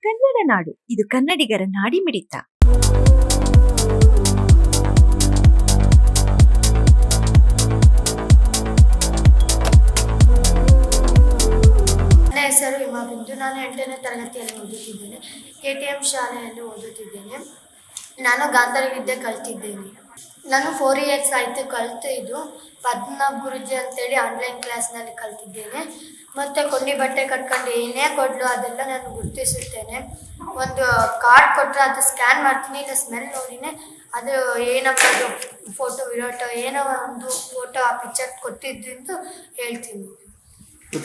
ಕನ್ನಡ ನಾಡು, ಇದು ಕನ್ನಡಿಗರ ನಾಡಿಮಿಡಿತ. ನನ್ನ ಹೆಸರು ಹಿಮಾ ಬಿಂದು. ನಾನು 8ನೇ ತರಗತಿಯಲ್ಲಿ ಓದುತ್ತಿದ್ದೇನೆ. KTM ಶಾಲೆಯಲ್ಲಿ ಓದುತ್ತಿದ್ದೇನೆ. ನಾನು ಗಾಂಧಾರಿ ವಿದ್ಯೆ ಕಲ್ತಿದ್ದೇನೆ. ನಾನು 4 years ಆಯಿತು ಕಲ್ತಿದ್ದು. ಪದ್ಮನಾಭ್ ಗುರುಜಿ ಅಂತೇಳಿ ಆನ್ಲೈನ್ ಕ್ಲಾಸ್ನಲ್ಲಿ ಕಲ್ತಿದ್ದೇನೆ. ಮತ್ತು ಕೊಂಡಿ ಬಟ್ಟೆ ಕಟ್ಕೊಂಡು ಏನೇ ಕೊಡಲು ಅದೆಲ್ಲ ನಾನು ಗುರುತಿಸುತ್ತೇನೆ. ಒಂದು ಕಾರ್ಡ್ ಕೊಟ್ಟರೆ ಅದು ಸ್ಕ್ಯಾನ್ ಮಾಡ್ತೀನಿ, ಇಲ್ಲ ಸ್ಮೆಲ್ ನೋಡಿನೇ ಅದು ಏನಪ್ಪ ಅದು ಫೋಟೋ ವಿರಾಟೋ ಏನೋ ಒಂದು ಫೋಟೋ ಆ ಪಿಕ್ಚರ್ ಕೊಟ್ಟಿದ್ದು ಹೇಳ್ತೀನಿ.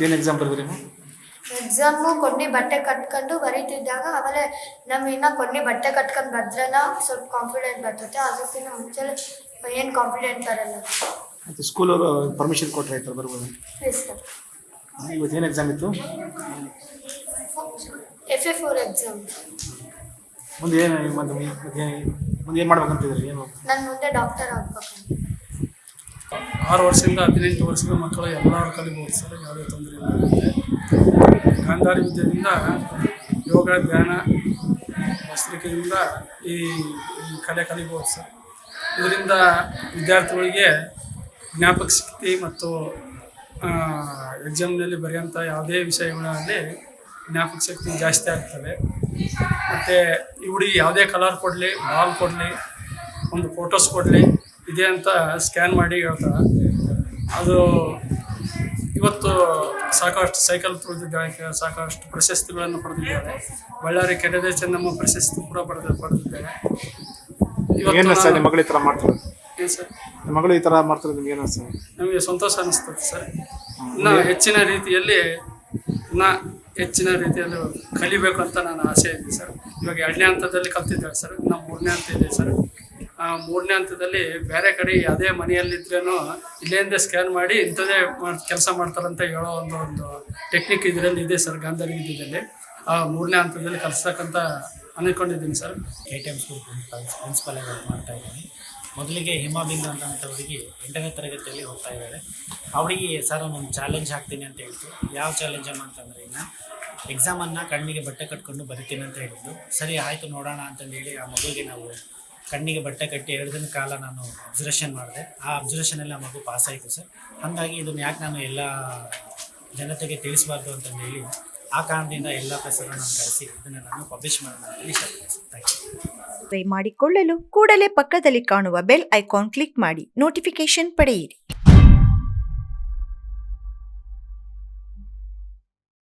ಏನು ಎಕ್ಸಾಮ್ ಬರೆದ್ರಿ? ಎಕ್ಸಾಮು ಕೊಂಡಿ ಬಟ್ಟೆ ಕಟ್ಕೊಂಡು ಬರೀತಿದ್ದಾಗ ಆಮೇಲೆ ನಮ್ಗೆ ಇನ್ನೂ ಕೊಂಡಿ ಬಟ್ಟೆ ಕಟ್ಕೊಂಡು ಬದ್ರನ ಸ್ವಲ್ಪ ಕಾನ್ಫಿಡೆಂಟ್ ಬರ್ತೈತೆ. ಅದಕ್ಕಿಂತ ಮುಂಚೆ ಏನು ಕಾನ್ಫಿಡೆಂಟ್ ಬರಲ್ಲ. ಮತ್ತು ಸ್ಕೂಲವರು ಪರ್ಮಿಷನ್ ಕೊಟ್ಟರೆ ಆಯ್ತು ಬರ್ಬೋದು. Yes sir. ಇವತ್ತೇನು ಎಕ್ಸಾಮ್ ಇತ್ತು? FA4 exam. ಮುಂದೆ ಏನು ಮುಂದೆ ಏನು ಮಾಡ್ಬೇಕಂತಿದ್ರಿ? ಏನು ನಾನು ಮುಂದೆ ಡಾಕ್ಟರ್ ಆಗ್ಬೇಕು. 6 ವರ್ಷದಿಂದ 18 ವರ್ಷದ ಮಕ್ಕಳು ಎಲ್ಲರೂ ಕಲಿಬೋದು ಸರ್, ಯಾವುದೇ ತೊಂದರೆ ಇಲ್ಲ. ಗಾಂಧಾರಿ ವಿದ್ಯೆಯಿಂದ ಯೋಗ, ಧ್ಯಾನ, ವಸ್ತ್ರಿಕೆಯಿಂದ ಈ ಕಲೆ ಕಲಿಬೋದು ಸರ್. ಇದರಿಂದ ವಿದ್ಯಾರ್ಥಿಗಳಿಗೆ ಜ್ಞಾಪಕ ಶಕ್ತಿ ಮತ್ತು ಎಕ್ಸಾಮ್ನಲ್ಲಿ ಬರೆಯೋಂಥ ಯಾವುದೇ ವಿಷಯಗಳಲ್ಲಿ ಜ್ಞಾಪಕ ಶಕ್ತಿ ಜಾಸ್ತಿ ಆಗ್ತದೆ. ಮತ್ತು ಇವುಡಿ ಯಾವುದೇ ಕಲರ್ ಕೊಡಲಿ, ಬಾಲ್ ಕೊಡಲಿ, ಒಂದು ಫೋಟೋಸ್ ಕೊಡಲಿ, ಇದೆ ಅಂತ ಸ್ಕ್ಯಾನ್ ಮಾಡಿ ಹೇಳ್ತಾರೆ. ಅದು ಇವತ್ತು ಸಾಕಷ್ಟು ಸೈಕಲ್ ತುಳಿದಿದ್ದಾಳೆ, ಸಾಕಷ್ಟು ಪ್ರಶಸ್ತಿಗಳನ್ನು ಪಡೆದಿದ್ದಾಳೆ. ಬಳ್ಳಾರಿ ಕೆಡದೆ ಚೆನ್ನಮ್ಮ ಪ್ರಶಸ್ತಿ ಕೂಡ ಪಡೆದಿದ್ದಾಳೆ. ಏನು ಸರ್ ನಿಮ್ಮ ಮಗಳು ಈ ಥರ ಮಾಡ್ತಾರೆ? ಏನು ಸರ್, ನಿಮ್ಮ ಮಗಳು ಈ ಥರ ಮಾಡ್ತಾರೆ, ನಿಮ್ಗೆ ಏನು ಸರ್? ನಮಗೆ ಸಂತೋಷ ಅನ್ನಿಸ್ತದೆ ಸರ್. ಇನ್ನೂ ಹೆಚ್ಚಿನ ರೀತಿಯಲ್ಲಿ ಕಲಿಬೇಕು ಅಂತ ನಾನು ಆಸೆ ಇದೆ ಸರ್. ಇವಾಗ 2ನೇ ಹಂತದಲ್ಲಿ ಕಲ್ತಿದ್ದಾಳೆ ಸರ್. ಇನ್ನು 3ನೇ ಹಂತ ಇದೆ ಸರ್. 3ನೇ ಹಂತದಲ್ಲಿ ಬೇರೆ ಕಡೆ ಯಾವುದೇ ಮನೆಯಲ್ಲಿದ್ರೂ ಇಲ್ಲಿಂದ ಸ್ಕ್ಯಾನ್ ಮಾಡಿ ಇಂಥದ್ದೇ ಕೆಲಸ ಮಾಡ್ತಾರಂತ ಹೇಳೋ ಒಂದು ಟೆಕ್ನಿಕ್ ಇದರಲ್ಲಿ ಇದೆ ಸರ್ ಗಾಂಧಾರಿ ವಿದ್ಯೆಯಲ್ಲಿ. 3ನೇ ಹಂತದಲ್ಲಿ ಕಲಿಸ್ತಕ್ಕಂಥ ಅಂದ್ಕೊಂಡಿದ್ದೀನಿ ಸರ್. KTM ಸ್ಕೂಲ್ ಪ್ರಿನ್ಸಿಪಾಲ್ ಆಗಿ ವರ್ಕ್ ಮಾಡ್ತಾ ಇದ್ದೀನಿ. ಮೊದಲಿಗೆ ಹಿಮಾ ಬಿಂದು ಅಂತ ಹುಡುಗಿ 8ನೇ ತರಗತಿಯಲ್ಲಿ ಹೋಗ್ತಾ ಇದ್ದಾರೆ. ಅವಳಿಗೆ ಸರ್ ಒಂದು ಚಾಲೆಂಜ್ ಹಾಕ್ತೀನಿ ಅಂತ ಹೇಳ್ತು. ಯಾವ ಚಾಲೆಂಜನ್ನು ಅಂತಂದರೆ, ಇನ್ನು ಎಕ್ಸಾಮನ್ನು ಕಣ್ಣಿಗೆ ಬಟ್ಟೆ ಕಟ್ಕೊಂಡು ಬರಿತೀನಿ ಅಂತ ಹೇಳಿದ್ದು. ಸರಿ ಆಯಿತು ನೋಡೋಣ ಅಂತಂದೇಳಿ ಆ ಮಗುವಿಗೆ ನಾವು ಕಣ್ಣಿಗೆ ಬಟ್ಟೆ ಕಟ್ಟಿ 2 ದಿನ ಕಾಲ ನಾನು ಅಬ್ಸರ್ವೇಷನ್ ಮಾಡಿದೆ. ಆ ಅಬ್ಸರ್ವೇಷನಲ್ಲಿ ಆ ಮಗು ಪಾಸ್ ಆಯಿತು ಸರ್. ಹಾಗಾಗಿ ಇದನ್ನು ಯಾಕೆ ನಾನು ಎಲ್ಲ ಜನತೆಗೆ ತಿಳಿಸಬಾರ್ದು ಅಂತಂದೇಳಿ ಆ ಕಾರಣದಿಂದ ಎಲ್ಲ ಪ್ರಸಾರವನ್ನು ಕಳಿಸಿ ಇದನ್ನು ನಾನು ಪಬ್ಲಿಷ್ ಮಾಡೋಣ ಅಂತ ಇಷ್ಟಪಡ್ತೀನಿ ಸರ್. Thank you. ಮಾಡಿಕೊಳ್ಳಲು ಕೂಡಲೇ ಪಕ್ಕದಲ್ಲಿ ಕಾಣುವ ಬೆಲ್ ಐಕಾನ್ ಕ್ಲಿಕ್ ಮಾಡಿ ನೋಟಿಫಿಕೇಶನ್ ಪಡೆಯಿರಿ.